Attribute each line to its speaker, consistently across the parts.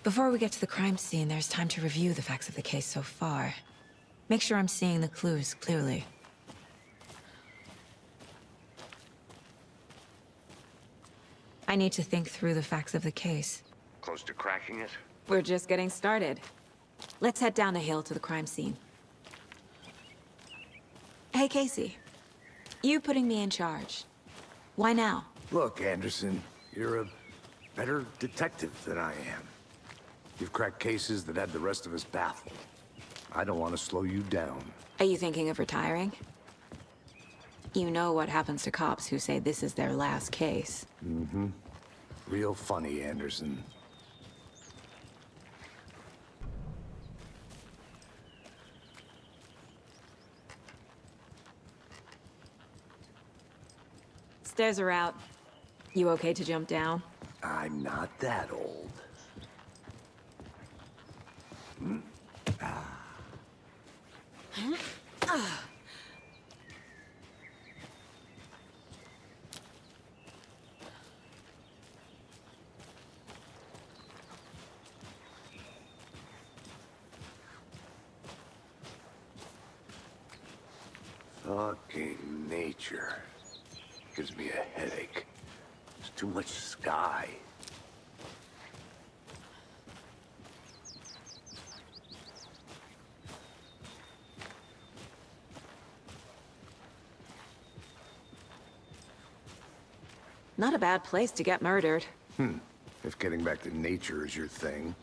Speaker 1: Before we get to the crime scene, there's time to review the facts of the case so far. Make sure I'm seeing the clues clearly. I need to think through the facts of the case.
Speaker 2: Close to cracking it?
Speaker 1: We're just getting started. Let's head down the hill to the crime scene. Hey, Casey. You putting me in charge. Why now?
Speaker 3: Look, Anderson, you're a better detective than I am. You've cracked cases that had the rest of us baffled. I don't want to slow you down.
Speaker 1: Are you thinking of retiring? You know what happens to cops who say this is their last case.
Speaker 3: Mm-hmm. Real funny, Anderson.
Speaker 1: Stairs are out. You okay to jump down?
Speaker 3: I'm not that old. Fucking nature. Gives me a headache. There's too much sky.
Speaker 1: Not a bad place to get murdered.
Speaker 3: If getting back to nature is your thing.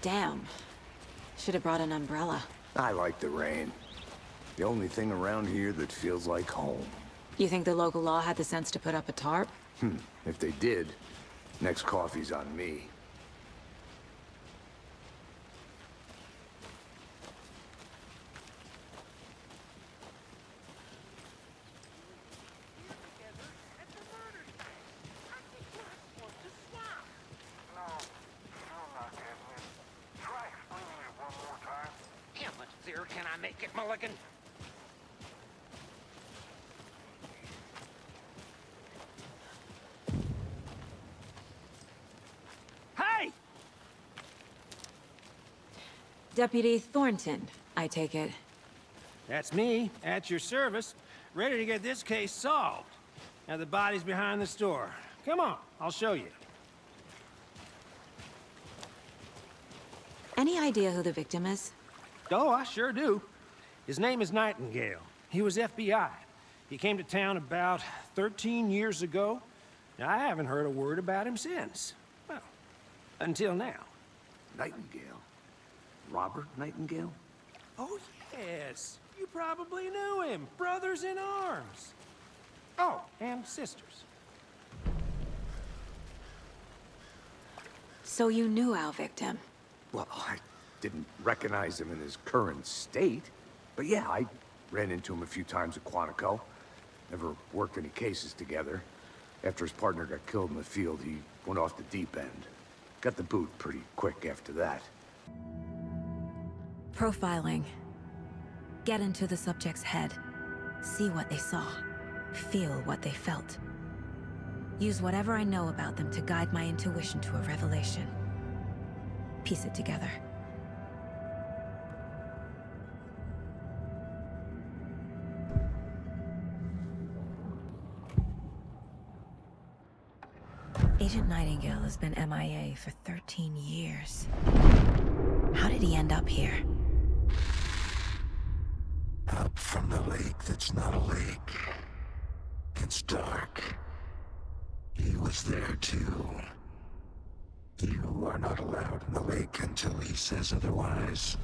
Speaker 1: Damn. Should have brought an umbrella.
Speaker 3: I like the rain. The only thing around here that feels like home.
Speaker 1: You think the local law had the sense to put up a tarp?
Speaker 3: If they did, next coffee's on me.
Speaker 2: Can I make it, Mulligan? Hey!
Speaker 1: Deputy Thornton, I take it.
Speaker 4: That's me, at your service, ready to get this case solved. Now the body's behind the store. Come on, I'll show you.
Speaker 1: Any idea who the victim is?
Speaker 4: Oh, I sure do. His name is Nightingale. He was FBI. He came to town about 13 years ago. Now, I haven't heard a word about him since. Well, until now.
Speaker 3: Nightingale? Robert Nightingale?
Speaker 4: Oh, yes. You probably knew him. Brothers in arms. Oh, and sisters.
Speaker 1: So you knew our victim?
Speaker 3: Well, I didn't recognize him in his current state. But yeah, I ran into him a few times at Quantico. Never worked any cases together. After his partner got killed in the field, he went off the deep end. Got the boot pretty quick after that.
Speaker 1: Profiling. Get into the subject's head. See what they saw. Feel what they felt. Use whatever I know about them to guide my intuition to a revelation. Piece it together. Agent Nightingale has been MIA for 13 years. How did he end up here?
Speaker 5: Up from the lake that's not a lake. It's dark. He was there too. You are not allowed in the lake until he says otherwise.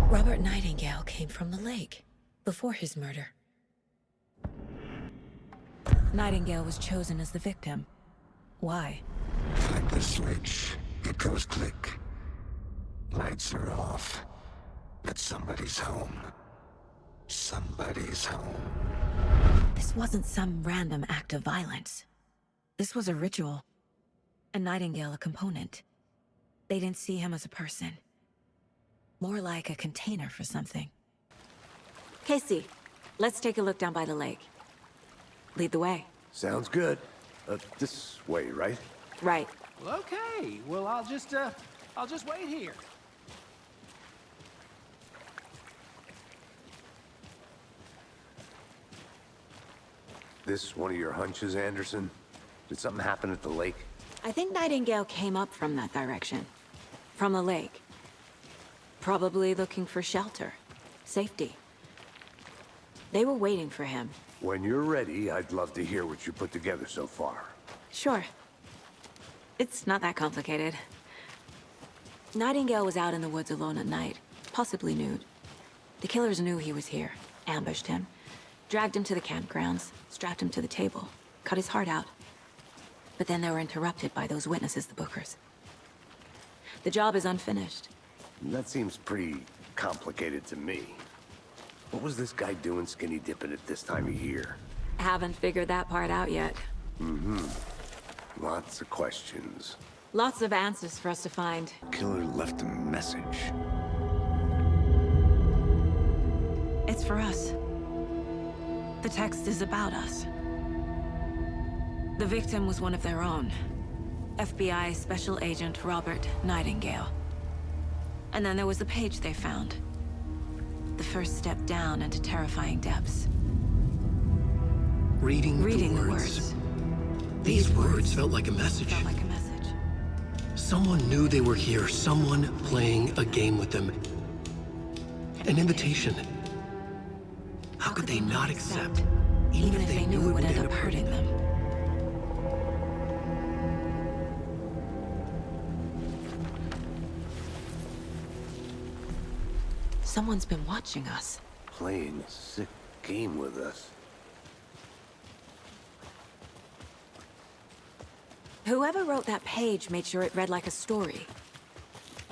Speaker 1: Robert Nightingale came from the lake, before his murder. Nightingale was chosen as the victim. Why?
Speaker 5: Flick the switch, it goes click. Lights are off, but somebody's home. Somebody's home.
Speaker 1: This wasn't some random act of violence. This was a ritual. And Nightingale a component. They didn't see him as a person. More like a container for something. Casey, Let's take a look down by the lake. Lead the way.
Speaker 3: Sounds good. This way, right?
Speaker 1: Right.
Speaker 4: Well, okay. Well, I'll just wait here.
Speaker 3: This one of your hunches, Anderson? Did something happen at the lake?
Speaker 1: I think Nightingale came up from that direction. From the lake. Probably looking for shelter. Safety. They were waiting for him.
Speaker 3: When you're ready, I'd love to hear what you put together so far.
Speaker 1: Sure. It's not that complicated. Nightingale was out in the woods alone at night, possibly nude. The killers knew he was here, ambushed him, dragged him to the campgrounds, strapped him to the table, cut his heart out. But then they were interrupted by those witnesses, the Bookers. The job is unfinished.
Speaker 3: That seems pretty complicated to me. What was this guy doing skinny dipping at this time of year?
Speaker 1: Haven't figured that part out yet.
Speaker 3: Lots of questions.
Speaker 1: Lots of answers for us to find.
Speaker 3: Killer left a message.
Speaker 1: It's for us. The text is about us. The victim was one of their own. FBI Special Agent Robert Nightingale. And then there was the page they found. The first step down into terrifying depths.
Speaker 6: Reading
Speaker 1: the
Speaker 6: words. These words felt like a message.
Speaker 1: Felt like a message.
Speaker 6: Someone knew they were here, someone playing a game with them. An invitation. How could they not accept, even if they knew it would end up hurting them?
Speaker 1: Someone's been watching us.
Speaker 3: Playing a sick game with us.
Speaker 1: Whoever wrote that page made sure it read like a story.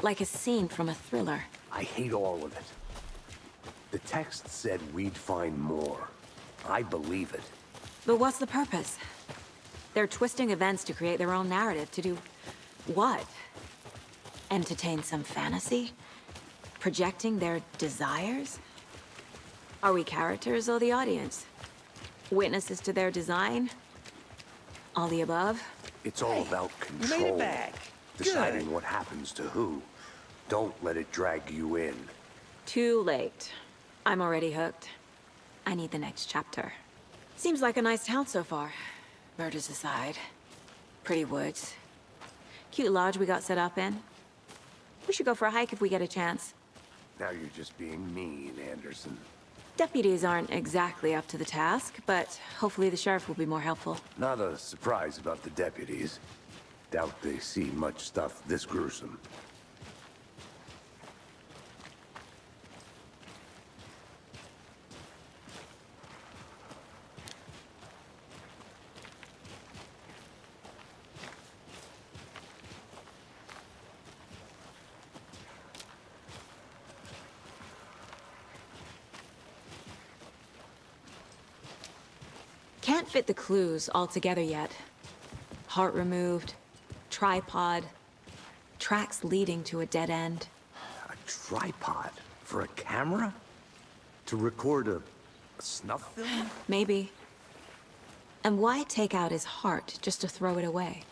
Speaker 1: Like a scene from a thriller.
Speaker 3: I hate all of it. The text said we'd find more. I believe it.
Speaker 1: But what's the purpose? They're twisting events to create their own narrative. To do what? Entertain some fantasy? Projecting their desires? Are we characters or the audience? Witnesses to their design? All the above?
Speaker 3: It's all about control.
Speaker 4: You made it back.
Speaker 3: Deciding what happens to who. Don't let it drag you in.
Speaker 1: Too late. I'm already hooked. I need the next chapter. Seems like a nice town so far. Murders aside. Pretty woods. Cute lodge we got set up in. We should go for a hike if we get a chance.
Speaker 3: Now you're just being mean, Anderson.
Speaker 1: Deputies aren't exactly up to the task, but hopefully the sheriff will be more helpful.
Speaker 3: Not a surprise about the deputies. Doubt they see much stuff this gruesome.
Speaker 1: Can't fit the clues all together yet. Heart removed, tripod, tracks leading to a dead end.
Speaker 3: A tripod? For a camera? To record a snuff film?
Speaker 1: Maybe. And why take out his heart just to throw it away?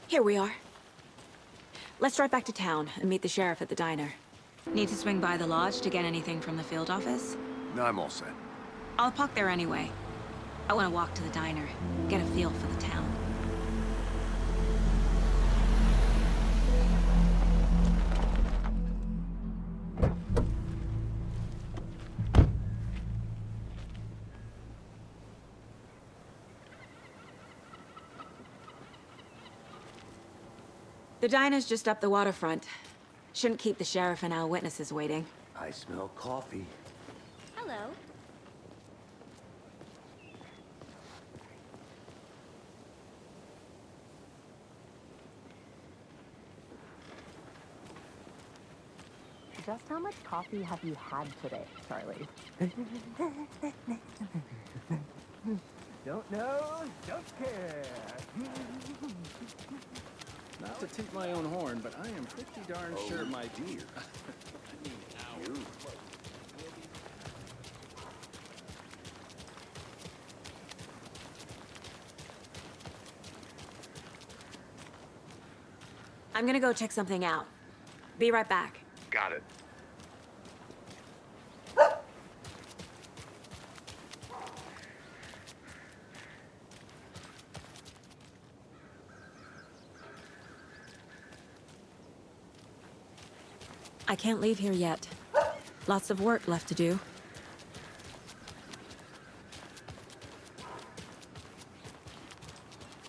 Speaker 1: Here we are. Let's drive back to town and meet the sheriff at the diner. Need to swing by the lodge to get anything from the field office?
Speaker 3: No, I'm all set.
Speaker 1: I'll park there anyway. I want to walk to the diner, get a feel for the town. The diner's just up the waterfront. Shouldn't keep the sheriff and our witnesses waiting.
Speaker 3: I smell coffee.
Speaker 7: Hello. Just how much coffee have you had today, Charlie?
Speaker 8: Don't know, don't care.
Speaker 9: Not to toot my own horn, but I am pretty darn sure my dear.
Speaker 1: I'm gonna go check something out. Be right back.
Speaker 2: Got it.
Speaker 1: I can't leave here yet. Lots of work left to do.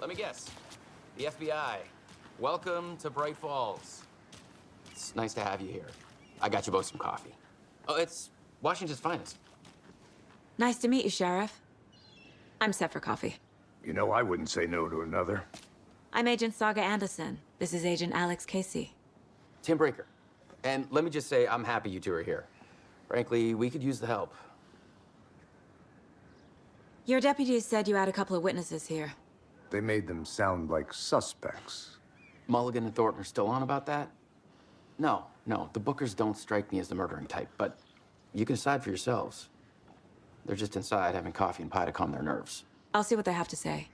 Speaker 10: Let me guess. The FBI. Welcome to Bright Falls. It's nice to have you here. I got you both some coffee. Oh, it's Washington's finest.
Speaker 1: Nice to meet you, Sheriff. I'm set for coffee.
Speaker 3: You know, I wouldn't say no to another.
Speaker 1: I'm Agent Saga Anderson. This is Agent Alex Casey.
Speaker 10: Tim Breaker. And let me just say, I'm happy you two are here. Frankly, we could use the help.
Speaker 1: Your deputies said you had a couple of witnesses here.
Speaker 3: They made them sound like suspects.
Speaker 10: Mulligan and Thornton are still on about that? No, the Bookers don't strike me as the murdering type, but you can decide for yourselves. They're just inside having coffee and pie to calm their nerves.
Speaker 1: I'll see what they have to say.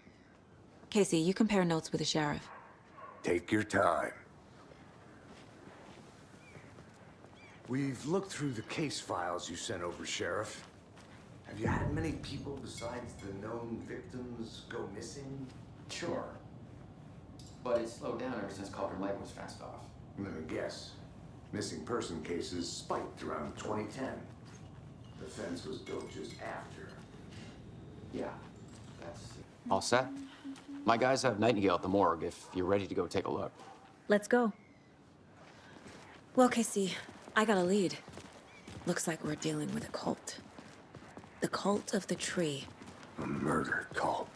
Speaker 1: Casey, you compare notes with the sheriff.
Speaker 3: Take your time. We've looked through the case files you sent over, Sheriff. Have you had many people besides the known victims go missing?
Speaker 10: Sure. But it's slowed down ever since Calder Lake was fenced off.
Speaker 3: Let me guess. Missing person cases spiked around 2010. The fence was built just after.
Speaker 10: Yeah, that's all set. My guys have Nightingale at the morgue if you're ready to go take a look.
Speaker 1: Let's go. Well, Casey, I got a lead. Looks like we're dealing with a cult. The cult of the tree.
Speaker 3: A murder cult.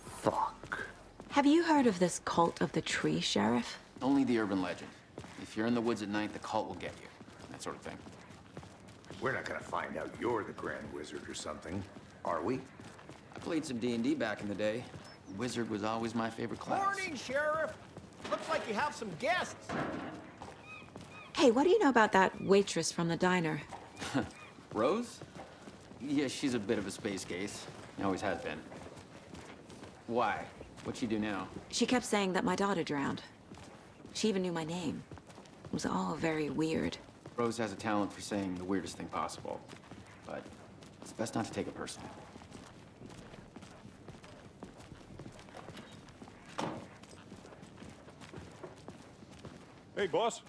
Speaker 3: Fuck.
Speaker 1: Have you heard of this cult of the tree, Sheriff?
Speaker 10: Only the urban legend. If you're in the woods at night, the cult will get you. That sort of thing.
Speaker 3: We're not gonna find out you're the Grand Wizard or something, are we?
Speaker 10: I played some D&D back in the day. Wizard was always my favorite class.
Speaker 8: Morning, Sheriff. Looks like you have some guests.
Speaker 1: Hey, what do you know about that waitress from the diner?
Speaker 10: Rose? Yeah, she's a bit of a space case. Always has been. Why? What'd she do now?
Speaker 1: She kept saying that my daughter drowned. She even knew my name. It was all very weird.
Speaker 10: Rose has a talent for saying the weirdest thing possible. But it's best not to take it personally.
Speaker 11: Hey, boss.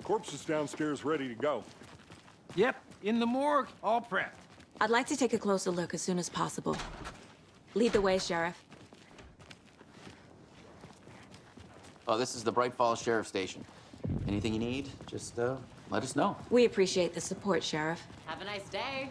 Speaker 11: Corpse is downstairs ready to go.
Speaker 4: Yep, in the morgue, all prepped.
Speaker 1: I'd like to take a closer look as soon as possible. Lead the way, Sheriff.
Speaker 10: Oh, this is the Bright Falls Sheriff Station. Anything you need, just let us know.
Speaker 1: We appreciate the support, Sheriff.
Speaker 12: Have a nice day.